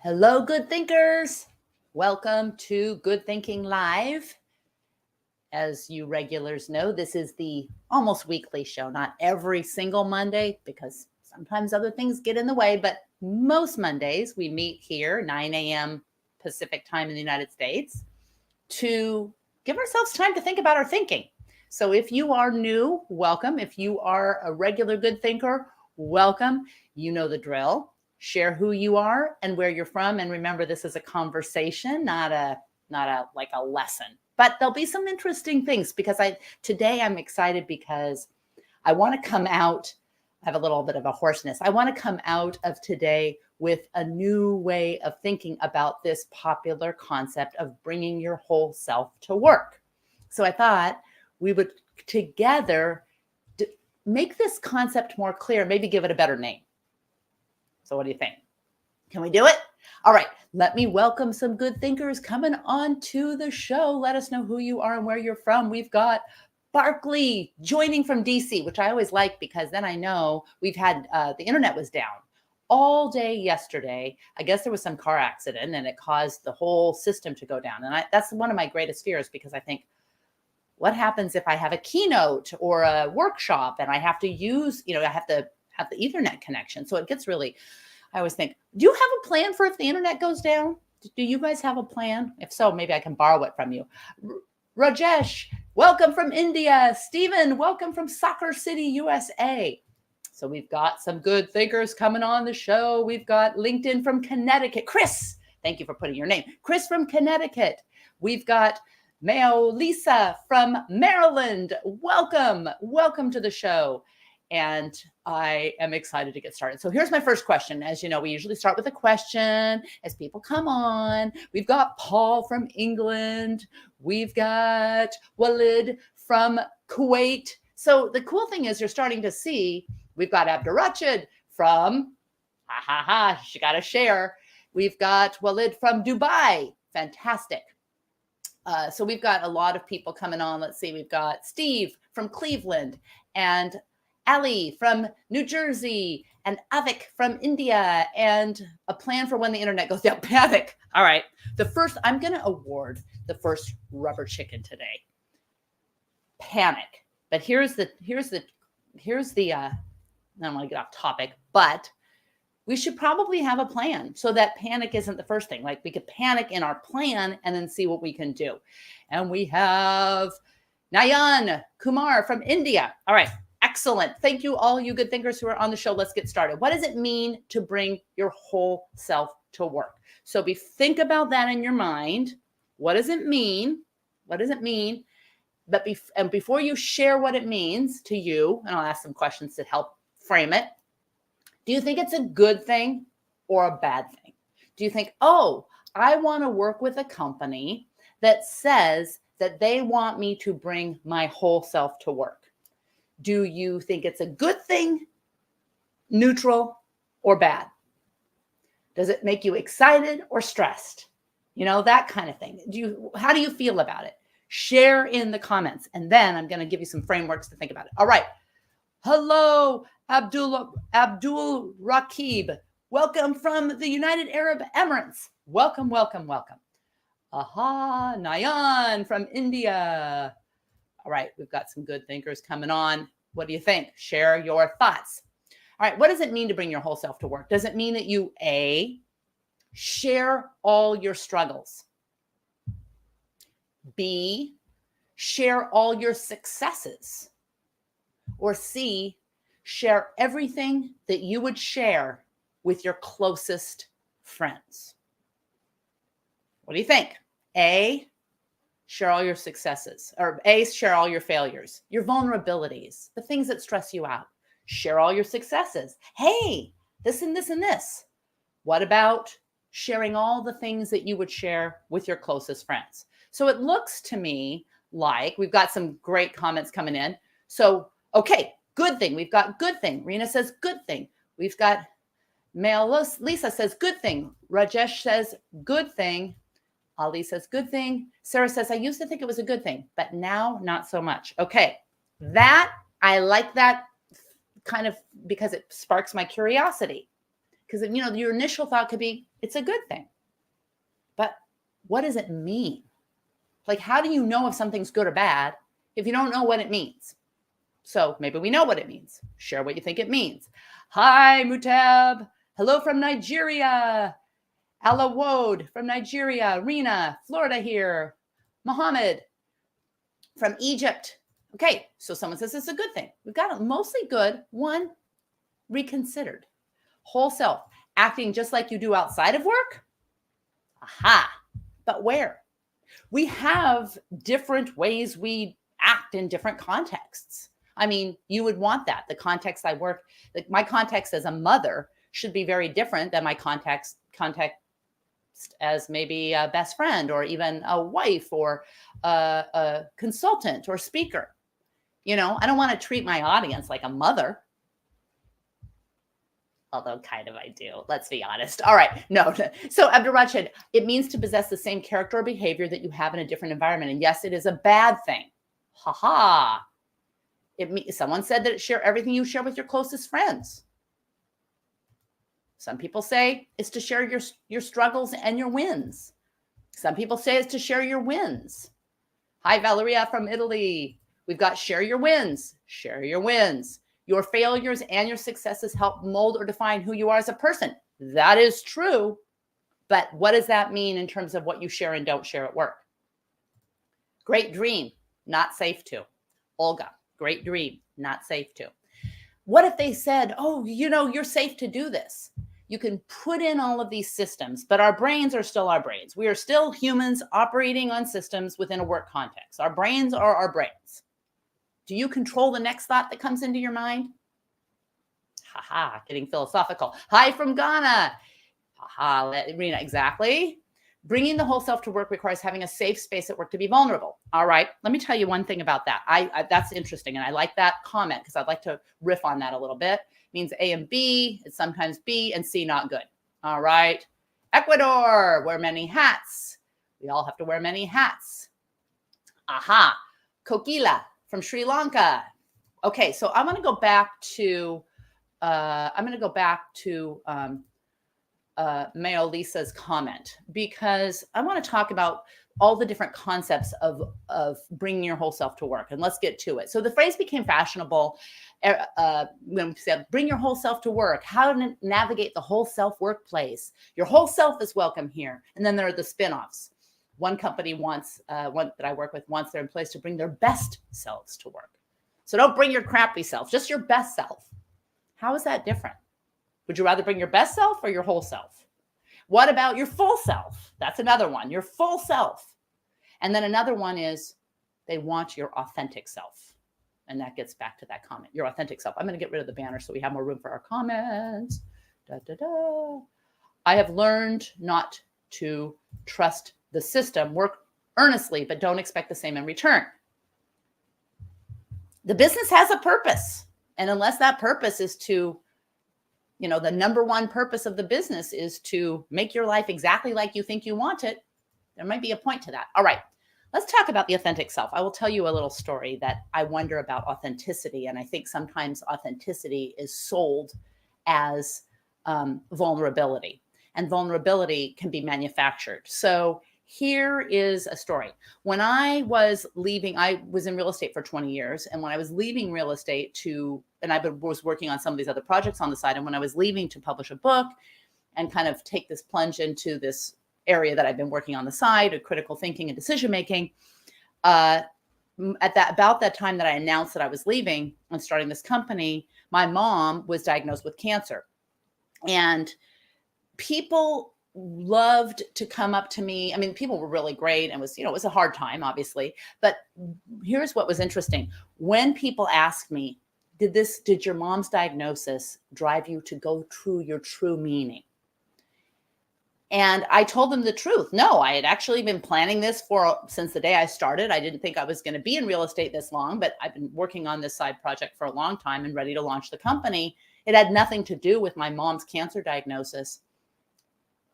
Hello, good thinkers. Welcome to Good Thinking Live. As you regulars know, this is the almost weekly show, not every single Monday because sometimes other things get in the way, but most Mondays we meet here, 9 a.m. Pacific time in the United States, to give ourselves time to think about our thinking. So if you are new, welcome. If you are a regular good thinker, welcome. You know the drill. Share who you are and where you're from. And remember, this is a conversation, not a like a lesson. But there'll be some interesting things because today I'm excited because I want to come out. I have a little bit of a hoarseness. I want to come out of today with a new way of thinking about this popular concept of bringing your whole self to work. So I thought we would together make this concept more clear, maybe give it a better name. So what do you think? Can we do it? All right, let me welcome some good thinkers coming on to the show. Let us know who you are and where you're from. We've got Barkley joining from DC, which I always like because then I know we've had the internet was down all day yesterday. I guess there was some car accident and it caused the whole system to go down. And that's one of my greatest fears because I think, what happens if I have a keynote or a workshop and I have to use, I have to have the Ethernet connection. So it gets really, I always think, do you have a plan for if the internet goes down? Do you guys have a plan? If so, maybe I can borrow it from you. Rajesh, welcome from India. Stephen, welcome from Soccer City, USA. So we've got some good thinkers coming on the show. We've got LinkedIn from Connecticut. Chris, thank you for putting your name. Chris from Connecticut. We've got Mayo Lisa from Maryland. Welcome to the show. And I am excited to get started. So here's my first question. As you know, we usually start with a question as people come on. We've got Paul from England. We've got Walid from Kuwait. So the cool thing is you're starting to see, we've got Abdurrachid from, she got to share. We've got Walid from Dubai. Fantastic. So we've got a lot of people coming on. Let's see. We've got Steve from Cleveland and Ali from New Jersey and Avik from India and a plan for when the internet goes down. Avik. All right. I'm going to award the first rubber chicken today. Panic. But here's the, I don't want to get off topic, but we should probably have a plan so that panic isn't the first thing. Like we could panic in our plan and then see what we can do. And we have Nayan Kumar from India. All right. Excellent. Thank you, all you good thinkers who are on the show. Let's get started. What does it mean to bring your whole self to work? So think about that in your mind. What does it mean? What does it mean? But before you share what it means to you, and I'll ask some questions to help frame it. Do you think it's a good thing or a bad thing? Do you think, I want to work with a company that says that they want me to bring my whole self to work? Do you think it's a good thing, neutral, or bad? Does it make you excited or stressed? That kind of thing. How do you feel about it? Share in the comments, and then I'm going to give you some frameworks to think about it. All right. Hello, Abdul Rakib. Welcome from the United Arab Emirates. Welcome. Aha, Nayan from India. All right, we've got some good thinkers coming on. What do you think? Share your thoughts. All right, what does it mean to bring your whole self to work? Does it mean that you, A, share all your struggles? B, share all your successes? Or C, share everything that you would share with your closest friends? What do you think? A, share all your successes, or A, share all your failures, your vulnerabilities, the things that stress you out. Share all your successes. Hey, this and this and this. What about sharing all the things that you would share with your closest friends? So it looks to me like we've got some great comments coming in. So, okay, good thing. We've got good thing. Rena says good thing. We've got Lisa says good thing. Rajesh says good thing. Ali says, good thing. Sarah says, I used to think it was a good thing, but now not so much. Okay. I like that kind of because it sparks my curiosity. Because, your initial thought could be, it's a good thing. But what does it mean? Like, how do you know if something's good or bad if you don't know what it means? So maybe we know what it means. Share what you think it means. Hi, Mutab. Hello from Nigeria. Alawode from Nigeria. Rena, Florida here. Mohammed from Egypt. Okay, so someone says it's a good thing. We've got it mostly good. One, reconsidered. Whole self, acting just like you do outside of work. Aha, but where? We have different ways we act in different contexts. I mean, you would want that. The context I work, like my context as a mother should be very different than my context as maybe a best friend or even a wife or a consultant or speaker. I don't want to treat my audience like a mother. Although kind of I do. Let's be honest. All right. No. So Abdurraj said, it means to possess the same character or behavior that you have in a different environment. And yes, it is a bad thing. Ha ha. Someone said that share everything you share with your closest friends. Some people say it's to share your struggles and your wins. Some people say it's to share your wins. Hi, Valeria from Italy. We've got share your wins. Share your wins. Your failures and your successes help mold or define who you are as a person. That is true. But what does that mean in terms of what you share and don't share at work? Great dream, not safe to. Olga, great dream, not safe to. What if they said, oh, you're safe to do this? You can put in all of these systems, but our brains are still our brains. We are still humans operating on systems within a work context. Our brains are our brains. Do you control the next thought that comes into your mind? Haha, getting philosophical. Hi from Ghana. Haha, Rena, exactly. Bringing the whole self to work requires having a safe space at work to be vulnerable. All right, let me tell you one thing about that. That's interesting, and I like that comment because I'd like to riff on that a little bit. It means A and B, it's sometimes B and C not good. All right. Ecuador, wear many hats. We all have to wear many hats. Aha, Kokila from Sri Lanka. Okay, so I'm going to go back to Mayo Lisa's comment because I want to talk about all the different concepts of bringing your whole self to work, and let's get to it. So the phrase became fashionable when we said bring your whole self to work, how to navigate the whole self workplace. Your whole self is welcome here, and then there are the spin-offs. One company one that I work with wants their employees to bring their best selves to work. So don't bring your crappy self, just your best self. How is that different? Would you rather bring your best self or your whole self? What about your full self? That's another one, your full self. And then another one is they want your authentic self. And that gets back to that comment, your authentic self. I'm going to get rid of the banner so we have more room for our comments. I have learned not to trust the system, work earnestly, but don't expect the same in return. The business has a purpose. And unless that purpose is to, the number one purpose of the business is to make your life exactly like you think you want it, there might be a point to that. All right, let's talk about the authentic self. I will tell you a little story that I wonder about authenticity. And I think sometimes authenticity is sold as vulnerability, and vulnerability can be manufactured. So here is a story. When I was leaving, I was in real estate for 20 years. And when I was leaving real estate and I was working on some of these other projects on the side. And when I was leaving to publish a book and kind of take this plunge into this area that I've been working on the side of critical thinking and decision-making, about that time that I announced that I was leaving and starting this company, my mom was diagnosed with cancer. And people loved to come up to me. I mean, people were really great, and it was a hard time, obviously. But here's what was interesting. When people asked me, did your mom's diagnosis drive you to go through your true meaning? And I told them the truth. No, I had actually been planning this since the day I started. I didn't think I was going to be in real estate this long, but I've been working on this side project for a long time and ready to launch the company. It had nothing to do with my mom's cancer diagnosis.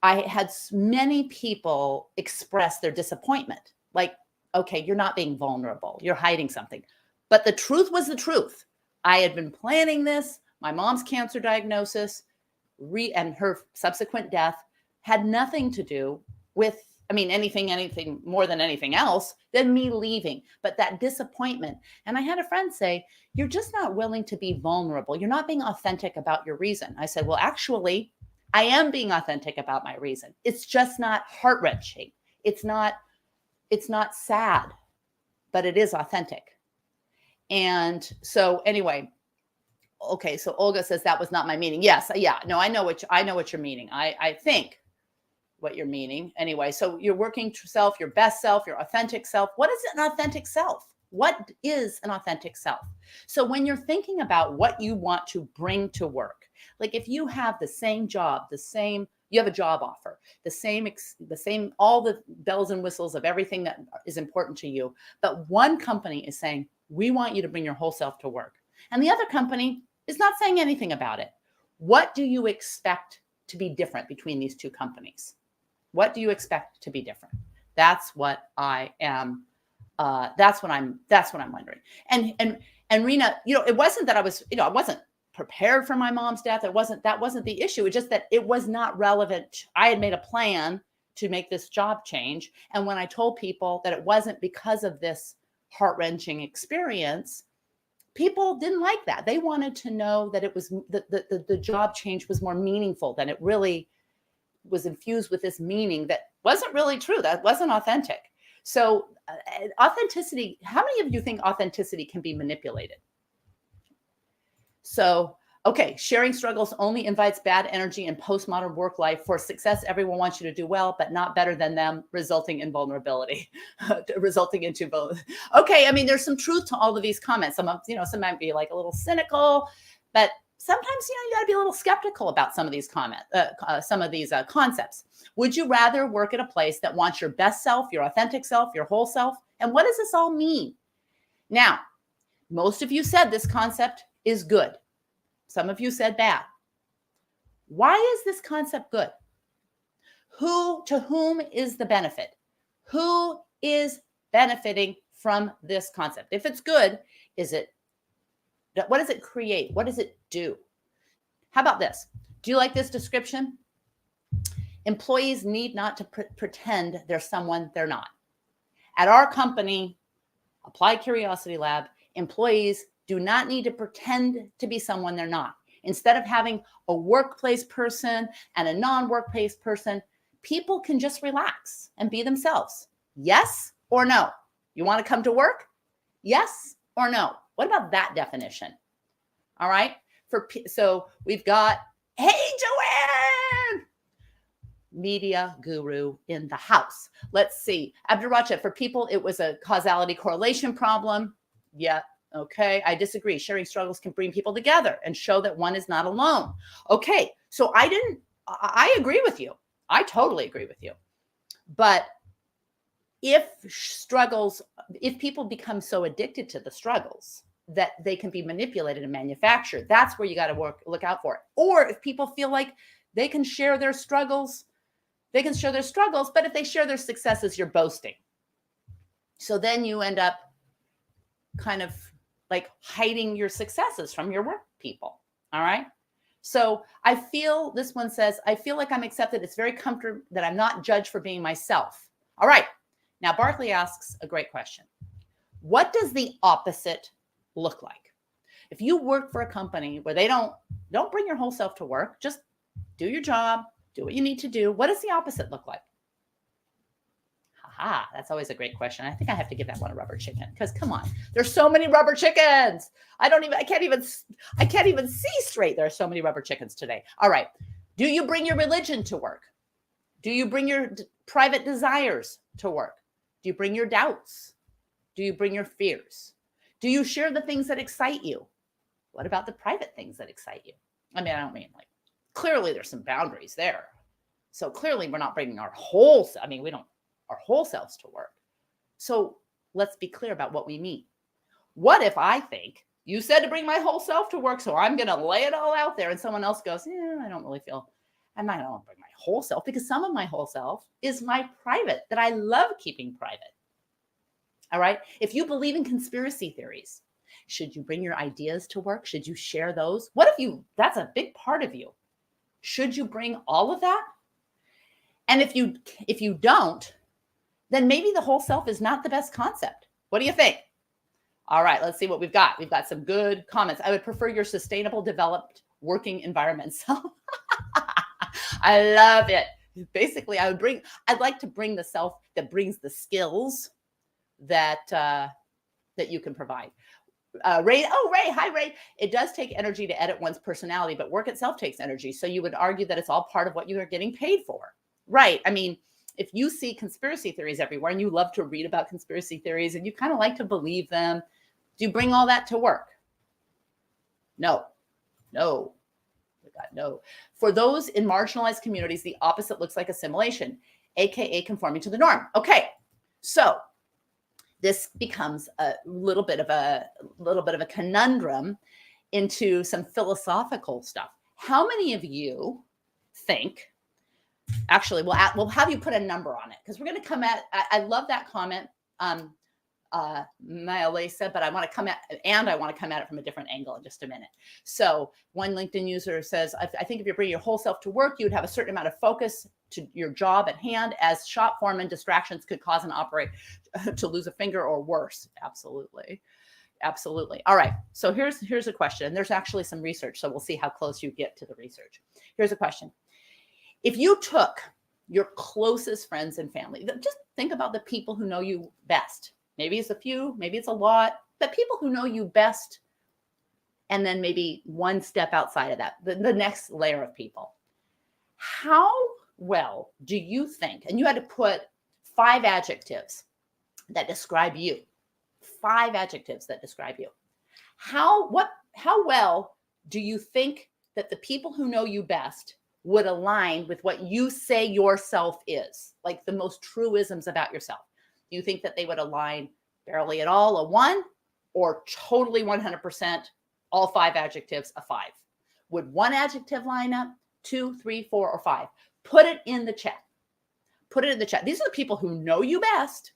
I had many people express their disappointment. Like, okay, you're not being vulnerable. You're hiding something. But the truth was the truth. I had been planning this, my mom's cancer diagnosis. and her subsequent death had nothing to do with, anything more than anything else than me leaving, but that disappointment. And I had a friend say, you're just not willing to be vulnerable. You're not being authentic about your reason. I said, well, actually, I am being authentic about my reason. It's just not heart-wrenching. It's not sad, but it is authentic. And so anyway, okay, so Olga says that was not my meaning. Yes, yeah, no, I know what you're meaning. I think what you're meaning. Anyway, so your working self, your best self, your authentic self. What is an authentic self? What is an authentic self? So when you're thinking about what you want to bring to work, like if you have the same job, you have a job offer, the same, all the bells and whistles of everything that is important to you, but one company is saying, we want you to bring your whole self to work, and the other company is not saying anything about it. What do you expect to be different between these two companies? What do you expect to be different? That's what I am. That's what I'm wondering. And Rena, it wasn't that I was, I wasn't prepared for my mom's death. That wasn't the issue. It's just that it was not relevant. I had made a plan to make this job change. And when I told people that it wasn't because of this heart-wrenching experience, people didn't like that. They wanted to know that it was the job change was more meaningful, than it really was infused with this meaning that wasn't really true. That wasn't authentic. So authenticity, how many of you think authenticity can be manipulated? So, okay, sharing struggles only invites bad energy in postmodern work life. For success, everyone wants you to do well, but not better than them, resulting in vulnerability, Okay, there's some truth to all of these comments. Some might be like a little cynical, but sometimes, you got to be a little skeptical about some of these concepts. Would you rather work at a place that wants your best self, your authentic self, your whole self? And what does this all mean? Now, most of you said this concept is good. Some of you said bad. Why is this concept good? To whom is the benefit? Who is benefiting from this concept? If it's good, what does it create? What does it do? How about this? Do you like this description? Employees need not to pretend they're someone they're not. At our company, Applied Curiosity Lab, employees do not need to pretend to be someone they're not. Instead of having a workplace person and a non-workplace person, people can just relax and be themselves. Yes or no? You want to come to work? Yes or no? What about that definition? All right. So we've got, hey, Joanne, media guru in the house. Let's see. Abdurracha, for people, it was a causality correlation problem. Yeah. Okay. I disagree. Sharing struggles can bring people together and show that one is not alone. Okay. So I agree with you. I totally agree with you. But if people become so addicted to the struggles that they can be manipulated and manufactured, that's where you got to look out for it. Or if people feel like they can share their struggles, but if they share their successes, you're boasting. So then you end up kind of like hiding your successes from your work people. All right. So this one says, I feel like I'm accepted. It's very comfortable that I'm not judged for being myself. All right. Now, Barkley asks a great question. What does the opposite look like? If you work for a company where they don't bring your whole self to work, just do your job, do what you need to do. What does the opposite look like? Haha, that's always a great question. I think I have to give that one a rubber chicken, because come on, there's so many rubber chickens. I can't even see straight. There are so many rubber chickens today. All right. Do you bring your religion to work? Do you bring your private desires to work? Do you bring your doubts? Do you bring your fears? Do you share the things that excite you? What about the private things that excite you? I don't mean like, clearly there's some boundaries there. So clearly we're not bringing our whole selves to work. So let's be clear about what we mean. What if I think you said to bring my whole self to work, so I'm going to lay it all out there, and someone else goes, I don't really feel, I don't want to bring my whole self, because some of my whole self is my private that I love keeping private. All right. If you believe in conspiracy theories, should you bring your ideas to work? Should you share those? That's a big part of you. Should you bring all of that? And if you don't, then maybe the whole self is not the best concept. What do you think? All right, let's see what we've got. We've got some good comments. I would prefer your sustainable, developed working environment. So I love it. Basically, I'd like to bring the self that brings the skills that you can provide. Ray, hi Ray. It does take energy to edit one's personality, but work itself takes energy. So you would argue that it's all part of what you are getting paid for. Right. I mean, if you see conspiracy theories everywhere and you love to read about conspiracy theories and you kind of like to believe them, do you bring all that to work? No. For those in marginalized communities, the opposite looks like assimilation, aka conforming to the norm. Okay, so this becomes a little bit of a conundrum into some philosophical stuff. How many of you think? Actually, we'll have you put a number on it because we're going to come at. I love that comment, Maile said, but I want to come at it from a different angle in just a minute. So one LinkedIn user says, I think if you're bringing your whole self to work, you would have a certain amount of focus to your job at hand, as shop foreman distractions could cause an operator to lose a finger or worse. Absolutely. All right. So here's a question. And there's actually some research. So we'll see how close you get to the research. Here's a question. If you took your closest friends and family, just think about the people who know you best. Maybe it's a few, maybe it's a lot, but people who know you best, and then maybe one step outside of that, the next layer of people. How well do you think, and you had to put 5 adjectives that describe you, 5 adjectives that describe you. How well do you think that the people who know you best would align with what you say yourself is, like the most truisms about yourself? Do you think that they would align barely at all, a 1, or totally 100%, all 5 adjectives, a 5? Would 1 adjective line up, 2, 3, 4, or 5? Put it in the chat. These are the people who know you best.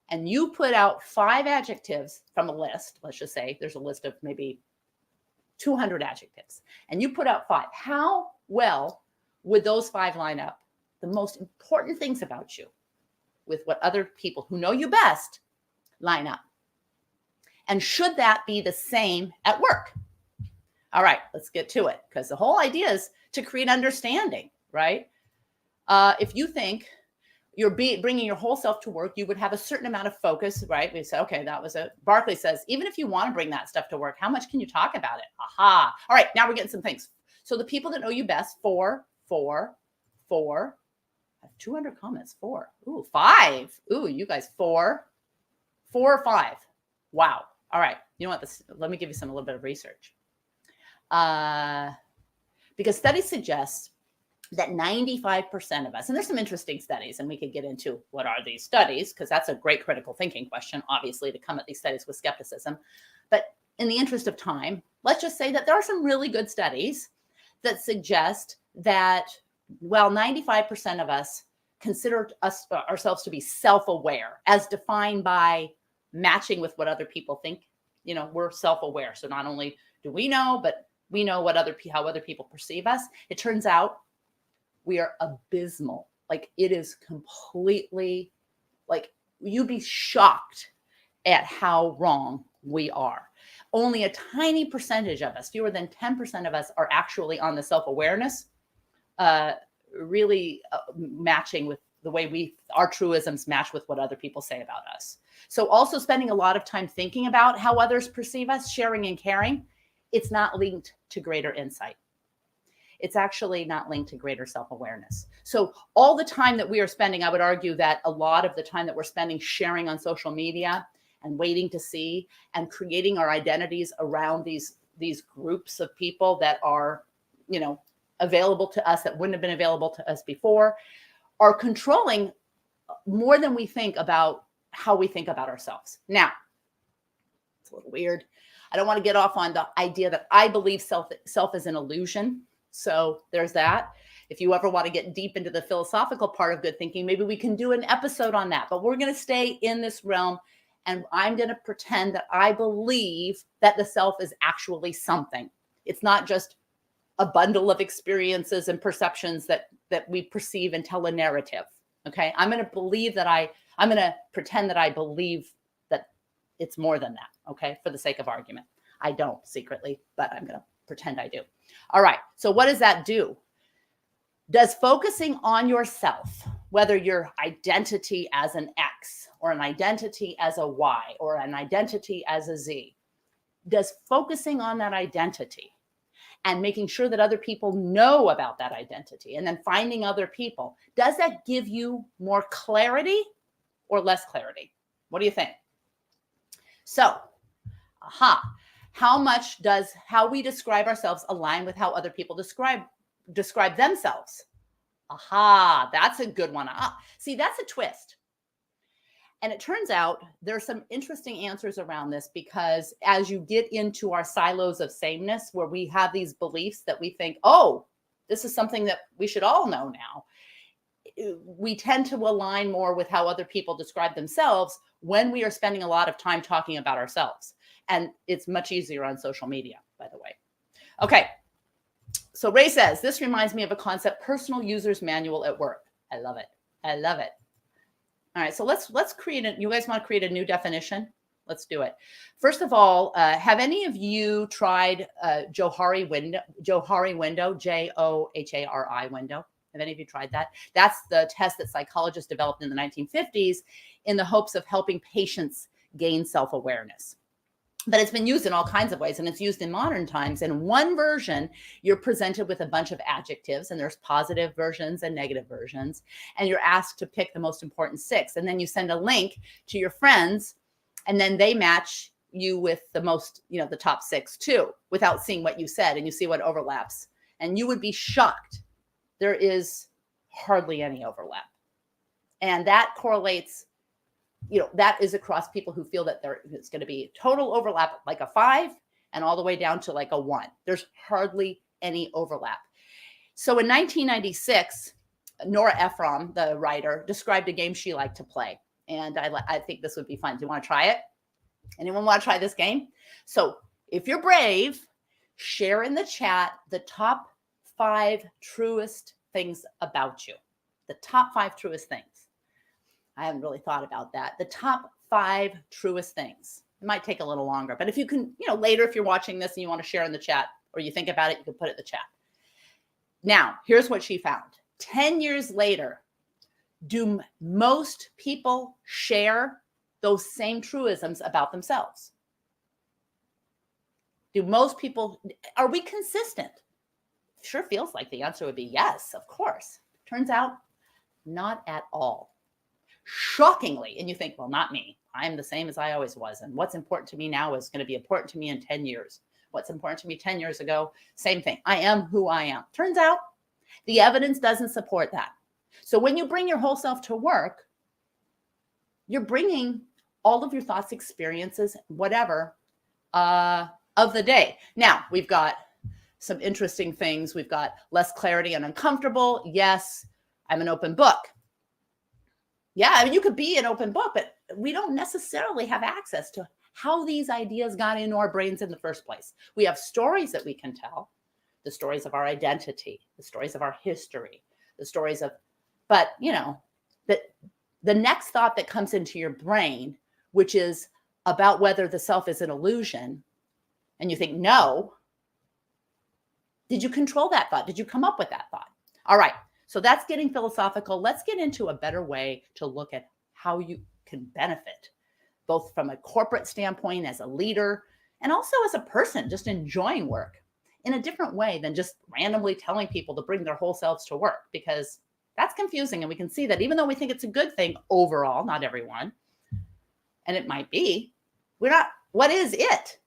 And you put out 5 adjectives from a list. Let's just say there's a list of maybe 200 adjectives. And you put out 5. How well would those 5 line up? The most important things about you with what other people who know you best line up. And should that be the same at work? All right, let's get to it, because the whole idea is to create understanding, right? If you think you're bringing your whole self to work, you would have a certain amount of focus, right? We say, okay, that was it. Barclay says, even if you want to bring that stuff to work, how much can you talk about it? Aha. All right, now we're getting some things. So the people that know you best, 4. I have 200 comments, 4. Ooh, 5. Ooh, you guys, 4 or 5. Wow. All right. You know what? Let me give you a little bit of research. Because studies suggest that 95% of us, and there's some interesting studies, and we could get into what are these studies, because that's a great critical thinking question, obviously, to come at these studies with skepticism. But in the interest of time, let's just say that there are some really good studies that suggest that, well, 95% of us consider ourselves to be self-aware, as defined by matching with what other people think. You know, we're self-aware. So not only do we know, but we know how other people perceive us. It turns out we are abysmal. Like, it is completely, like, you'd be shocked at how wrong we are. Only a tiny percentage of us, fewer than 10% of us, are actually on the self-awareness, really matching with the way our truisms match with what other people say about us. So also spending a lot of time thinking about how others perceive us, sharing and caring, it's not linked to greater insight. It's actually not linked to greater self-awareness. So all the time that we are spending, I would argue that a lot of the time that we're spending sharing on social media and waiting to see and creating our identities around these groups of people that are, you know, available to us that wouldn't have been available to us before, are controlling more than we think about how we think about ourselves. Now, it's a little weird. I don't want to get off on the idea that I believe self is an illusion. So there's that. If you ever want to get deep into the philosophical part of good thinking, maybe we can do an episode on that. But we're going to stay in this realm, and I'm going to pretend that I believe that the self is actually something. It's not just a bundle of experiences and perceptions that we perceive and tell a narrative. Okay. I'm going to pretend that I believe that it's more than that. Okay. For the sake of argument. I don't secretly, but I'm going to pretend I do. All right. So what does that do? Does focusing on yourself, whether your identity as an X or an identity as a Y or an identity as a Z, does focusing on that identity and making sure that other people know about that identity and then finding other people, does that give you more clarity or less clarity? What do you think? So, how much does how we describe ourselves align with how other people describe themselves? That's a good one. See, that's a twist. And it turns out there's some interesting answers around this, because as you get into our silos of sameness, where we have these beliefs that we think, oh, this is something that we should all know now, we tend to align more with how other people describe themselves when we are spending a lot of time talking about ourselves. And it's much easier on social media, by the way. Okay. So Ray says, this reminds me of a concept, personal user's manual at work. I love it. I love it. All right. So let's create you guys want to create a new definition? Let's do it. First of all, have any of you tried Johari window, Johari window? Have any of you tried that? That's the test that psychologists developed in the 1950s in the hopes of helping patients gain self-awareness. But it's been used in all kinds of ways, and it's used in modern times. In one version, you're presented with a bunch of adjectives, and there's positive versions and negative versions, and you're asked to pick the most important 6. And then you send a link to your friends, and then they match you with the most, the top 6 too, without seeing what you said, and you see what overlaps. And you would be shocked. There is hardly any overlap. And that correlates, that is across people who feel that it's going to be total overlap, like a 5 and all the way down to like a 1. There's hardly any overlap. So in 1996, Nora Ephron, the writer, described a game she liked to play. And I think this would be fun. Do you want to try it? Anyone want to try this game? So if you're brave, share in the chat the top 5 truest things about you. The top 5 truest things. I haven't really thought about that. The top 5 truest things. It might take a little longer, but if you can, later, if you're watching this and you want to share in the chat or you think about it, you can put it in the chat. Now, here's what she found. 10 years later, do most people share those same truisms about themselves? Do most people, are we consistent? Sure feels like the answer would be yes, of course. Turns out, not at all. Shockingly. And you think, well, not me. I'm the same as I always was. And what's important to me now is going to be important to me in 10 years. What's important to me 10 years ago, same thing. I am who I am. Turns out the evidence doesn't support that. So when you bring your whole self to work, you're bringing all of your thoughts, experiences, whatever, of the day. Now, we've got some interesting things. We've got less clarity and uncomfortable. Yes, I'm an open book. Yeah, I mean, you could be an open book, but we don't necessarily have access to how these ideas got into our brains in the first place. We have stories that we can tell, the stories of our identity, the stories of our history, the stories of, but the next thought that comes into your brain, which is about whether the self is an illusion, and you think, no, did you control that thought? Did you come up with that thought? All right. So that's getting philosophical. Let's get into a better way to look at how you can benefit, both from a corporate standpoint as a leader and also as a person, just enjoying work in a different way than just randomly telling people to bring their whole selves to work, because that's confusing. And we can see that even though we think it's a good thing overall, not everyone, and it might be, we're not, what is it?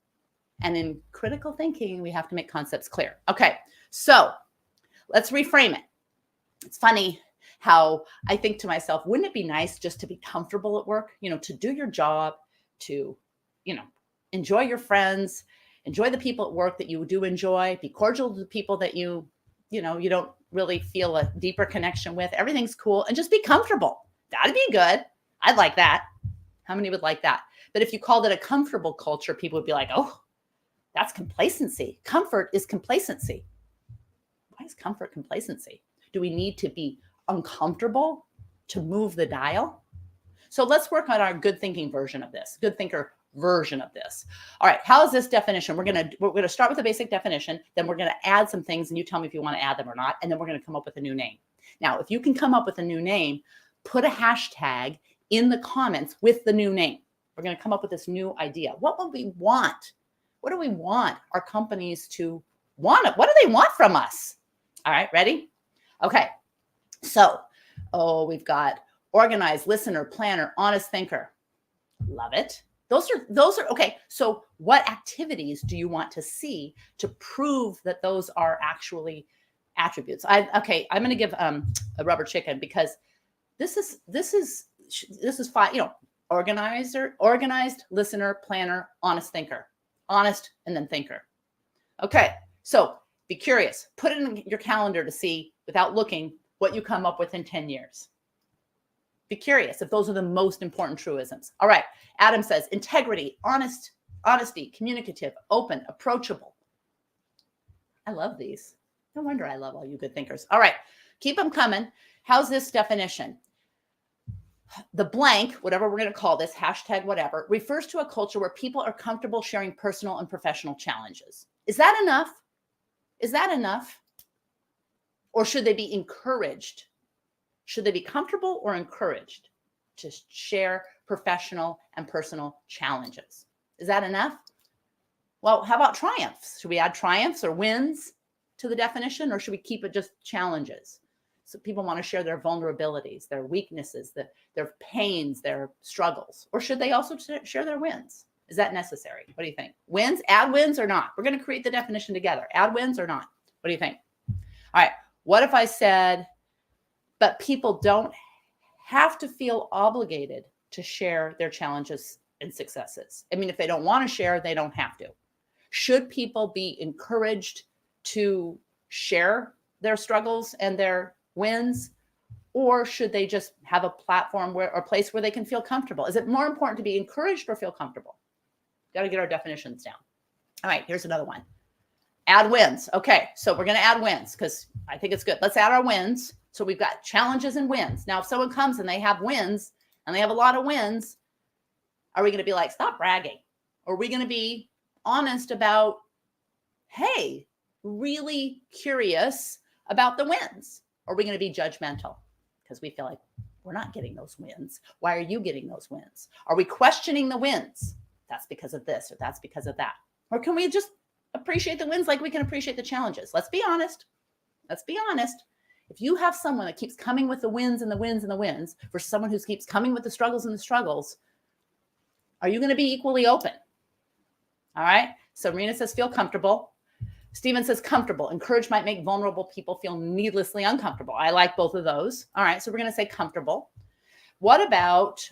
And in critical thinking, we have to make concepts clear. Okay, so let's reframe it. It's funny how I think to myself, wouldn't it be nice just to be comfortable at work, to do your job, to, enjoy your friends, enjoy the people at work that you do enjoy, be cordial to the people that you don't really feel a deeper connection with. Everything's cool, and just be comfortable. That'd be good. I'd like that. How many would like that? But if you called it a comfortable culture, people would be like, oh, that's complacency. Comfort is complacency. Why is comfort complacency? Do we need to be uncomfortable to move the dial? So let's work on our good thinking version of this, good thinker version of this. All right, how is this definition? We're gonna start with the basic definition, then we're gonna add some things, and you tell me if you want to add them or not, and then we're gonna come up with a new name. Now, if you can come up with a new name, put a hashtag in the comments with the new name. We're gonna come up with this new idea. What would we want? What do we want our companies to want? What do they want from us? All right, ready? Okay, so, we've got organized, listener, planner, honest thinker. Love it. Those are okay. So what activities do you want to see to prove that those are actually attributes? I'm going to give a rubber chicken because this is fine. Organized, listener, planner, honest thinker, honest, and then thinker. Okay. So be curious, put it in your calendar to see without looking what you come up with in 10 years. Be curious if those are the most important truisms. All right. Adam says integrity, honesty, communicative, open, approachable. I love these. No wonder I love all you good thinkers. All right. Keep them coming. How's this definition? The blank, whatever we're going to call this, hashtag whatever, refers to a culture where people are comfortable sharing personal and professional challenges. Is that enough? Is that enough? Or should they be encouraged? Should they be comfortable or encouraged to share professional and personal challenges? Is that enough? Well, how about triumphs? Should we add triumphs or wins to the definition, or should we keep it just challenges? So people want to share their vulnerabilities, their weaknesses, their pains, their struggles, or should they also share their wins? Is that necessary? What do you think? Wins, add wins or not? We're going to create the definition together. Add wins or not? What do you think? All right. What if I said, but people don't have to feel obligated to share their challenges and successes? I mean, if they don't want to share, they don't have to. Should people be encouraged to share their struggles and their wins? Or should they just have a platform or a place where they can feel comfortable? Is it more important to be encouraged or feel comfortable? Got to get our definitions down. All right, here's another one. Add wins. Okay, so we're going to add wins because I think it's good. Let's add our wins. So we've got challenges and wins. Now, if someone comes and they have wins and they have a lot of wins, are we going to be like, stop bragging? Or are we going to be honest about, hey, really curious about the wins? Or are we going to be judgmental because we feel like we're not getting those wins? Why are you getting those wins? Are we questioning the wins? That's because of this or that's because of that. Or can we just appreciate the wins like we can appreciate the challenges? Let's be honest. Let's be honest. If you have someone that keeps coming with the wins and the wins and the wins versus someone who keeps coming with the struggles and the struggles, are you going to be equally open? All right. So Marina says, feel comfortable. Stephen says comfortable. Encourage might make vulnerable people feel needlessly uncomfortable. I like both of those. All right. So we're going to say comfortable. What about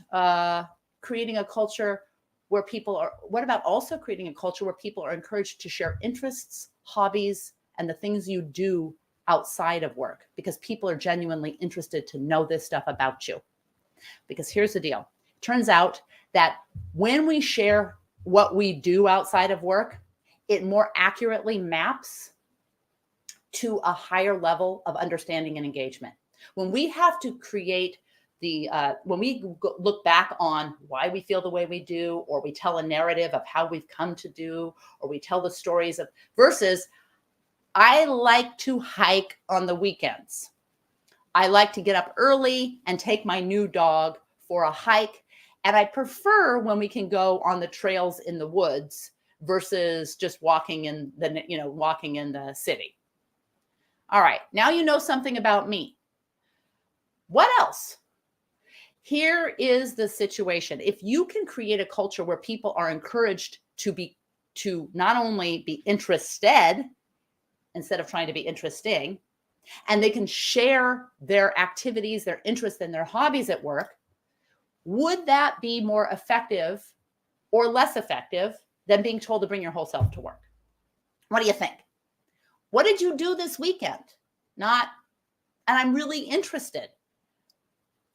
creating a culture where people are, what about also creating a culture where people are encouraged to share interests, hobbies, and the things you do outside of work, because people are genuinely interested to know this stuff about you? Because here's the deal. It turns out that when we share what we do outside of work, it more accurately maps to a higher level of understanding and engagement. When we have to create when we look back on why we feel the way we do, or we tell a narrative of how we've come to do, or we tell the stories of versus, I like to hike on the weekends. I like to get up early and take my new dog for a hike. And I prefer when we can go on the trails in the woods versus just walking in the city. All right. Now you know something about me. What else? Here is the situation. If you can create a culture where people are encouraged to not only be interested instead of trying to be interesting, and they can share their activities, their interests, and their hobbies at work, would that be more effective or less effective than being told to bring your whole self to work? What do you think? What did you do this weekend? And I'm really interested.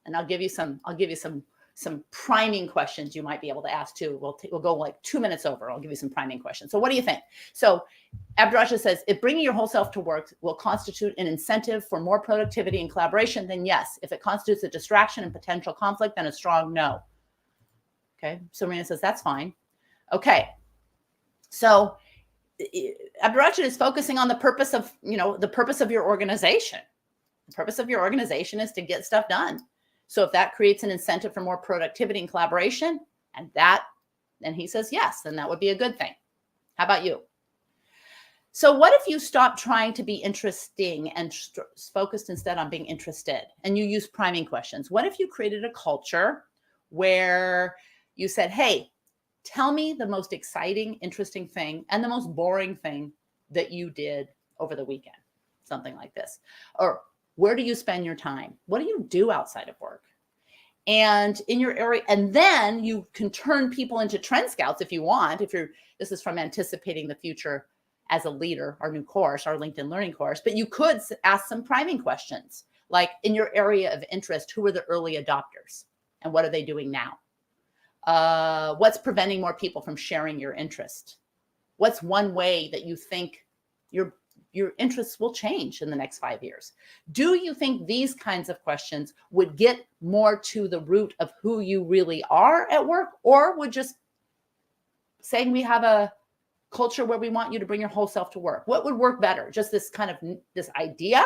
And I'll give you some some priming questions you might be able to ask too. We'll go like 2 minutes over. I'll give you some priming questions. So what do you think? So Abdurrashid says, if bringing your whole self to work will constitute an incentive for more productivity and collaboration, then yes. If it constitutes a distraction and potential conflict, then a strong no. Okay. So Marina says, that's fine. Okay. So Abdurrashid is focusing on the purpose of, the purpose of your organization. The purpose of your organization is to get stuff done. So if that creates an incentive for more productivity and collaboration, then he says, yes, then that would be a good thing. How about you? So what if you stop trying to be interesting and focused instead on being interested, and you use priming questions? What if you created a culture where you said, hey, tell me the most exciting, interesting thing and the most boring thing that you did over the weekend, something like this. Or where do you spend your time? What do you do outside of work? And in your area, and then you can turn people into trend scouts if you want. This is from Anticipating the Future as a Leader, our new course, our LinkedIn Learning course. But you could ask some priming questions, like in your area of interest, who are the early adopters and what are they doing now? What's preventing more people from sharing your interest? What's one way that you think your interests will change in the next 5 years? Do you think these kinds of questions would get more to the root of who you really are at work, or would just saying we have a culture where we want you to bring your whole self to work? What would work better? Just this kind of this idea,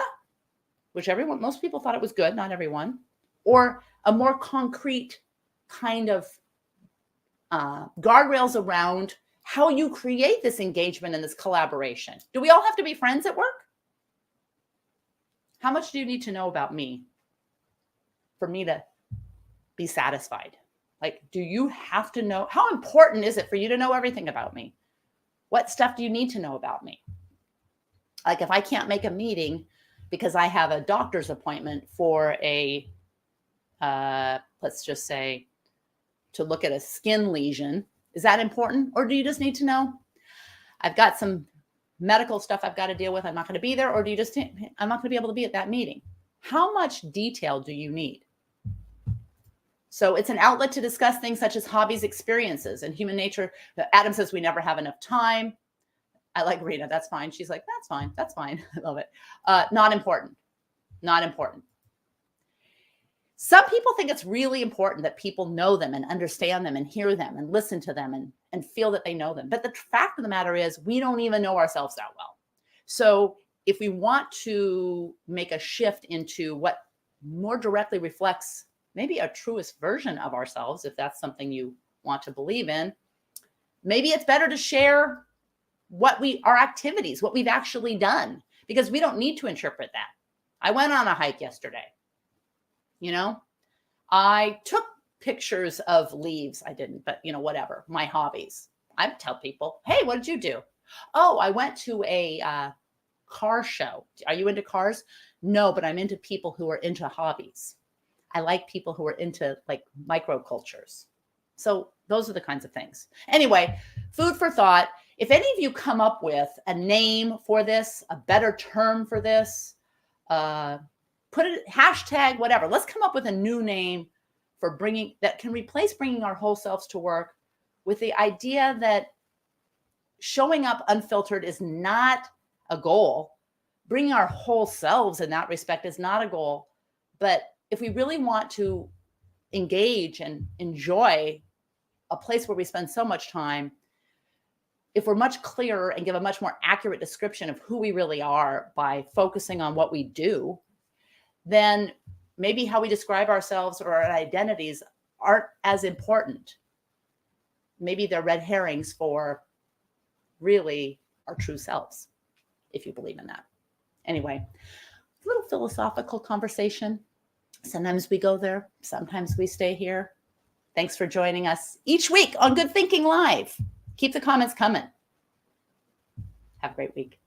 which most people thought it was good, not everyone, or a more concrete kind of guardrails around how you create this engagement and this collaboration? Do we all have to be friends at work? How much do you need to know about me for me to be satisfied? Like, do you have to know? How important is it for you to know everything about me? What stuff do you need to know about me? Like, if I can't make a meeting because I have a doctor's appointment for let's just say, to look at a skin lesion, is that important? Or do you just need to know, I've got some medical stuff I've got to deal with, I'm not going to be there? Or do you just think, I'm not going to be able to be at that meeting? How much detail do you need? So it's an outlet to discuss things such as hobbies, experiences, and human nature. Adam says we never have enough time. I like Rita. That's fine. She's like, that's fine. That's fine. I love it. Not important. Not important. Some people think it's really important that people know them and understand them and hear them and listen to them and feel that they know them. But the fact of the matter is, we don't even know ourselves that well. So if we want to make a shift into what more directly reflects maybe a truest version of ourselves, if that's something you want to believe in, maybe it's better to share our activities, what we've actually done, because we don't need to interpret that. I went on a hike yesterday. I took pictures of leaves. I didn't, but whatever, my hobbies. I tell people, hey, what did you do? Oh, I went to a car show. Are you into cars? No, but I'm into people who are into hobbies. I like people who are into like microcultures. So those are the kinds of things. Anyway, food for thought. If any of you come up with a name for this, a better term for this, put it hashtag, whatever. Let's come up with a new name for that can replace bringing our whole selves to work with the idea that showing up unfiltered is not a goal. Bringing our whole selves in that respect is not a goal. But if we really want to engage and enjoy a place where we spend so much time, if we're much clearer and give a much more accurate description of who we really are by focusing on what we do, then maybe how we describe ourselves or our identities aren't as important. Maybe they're red herrings for really our true selves, if you believe in that. Anyway, a little philosophical conversation. Sometimes we go there, sometimes we stay here. Thanks for joining us each week on Good Thinking Live. Keep the comments coming. Have a great week.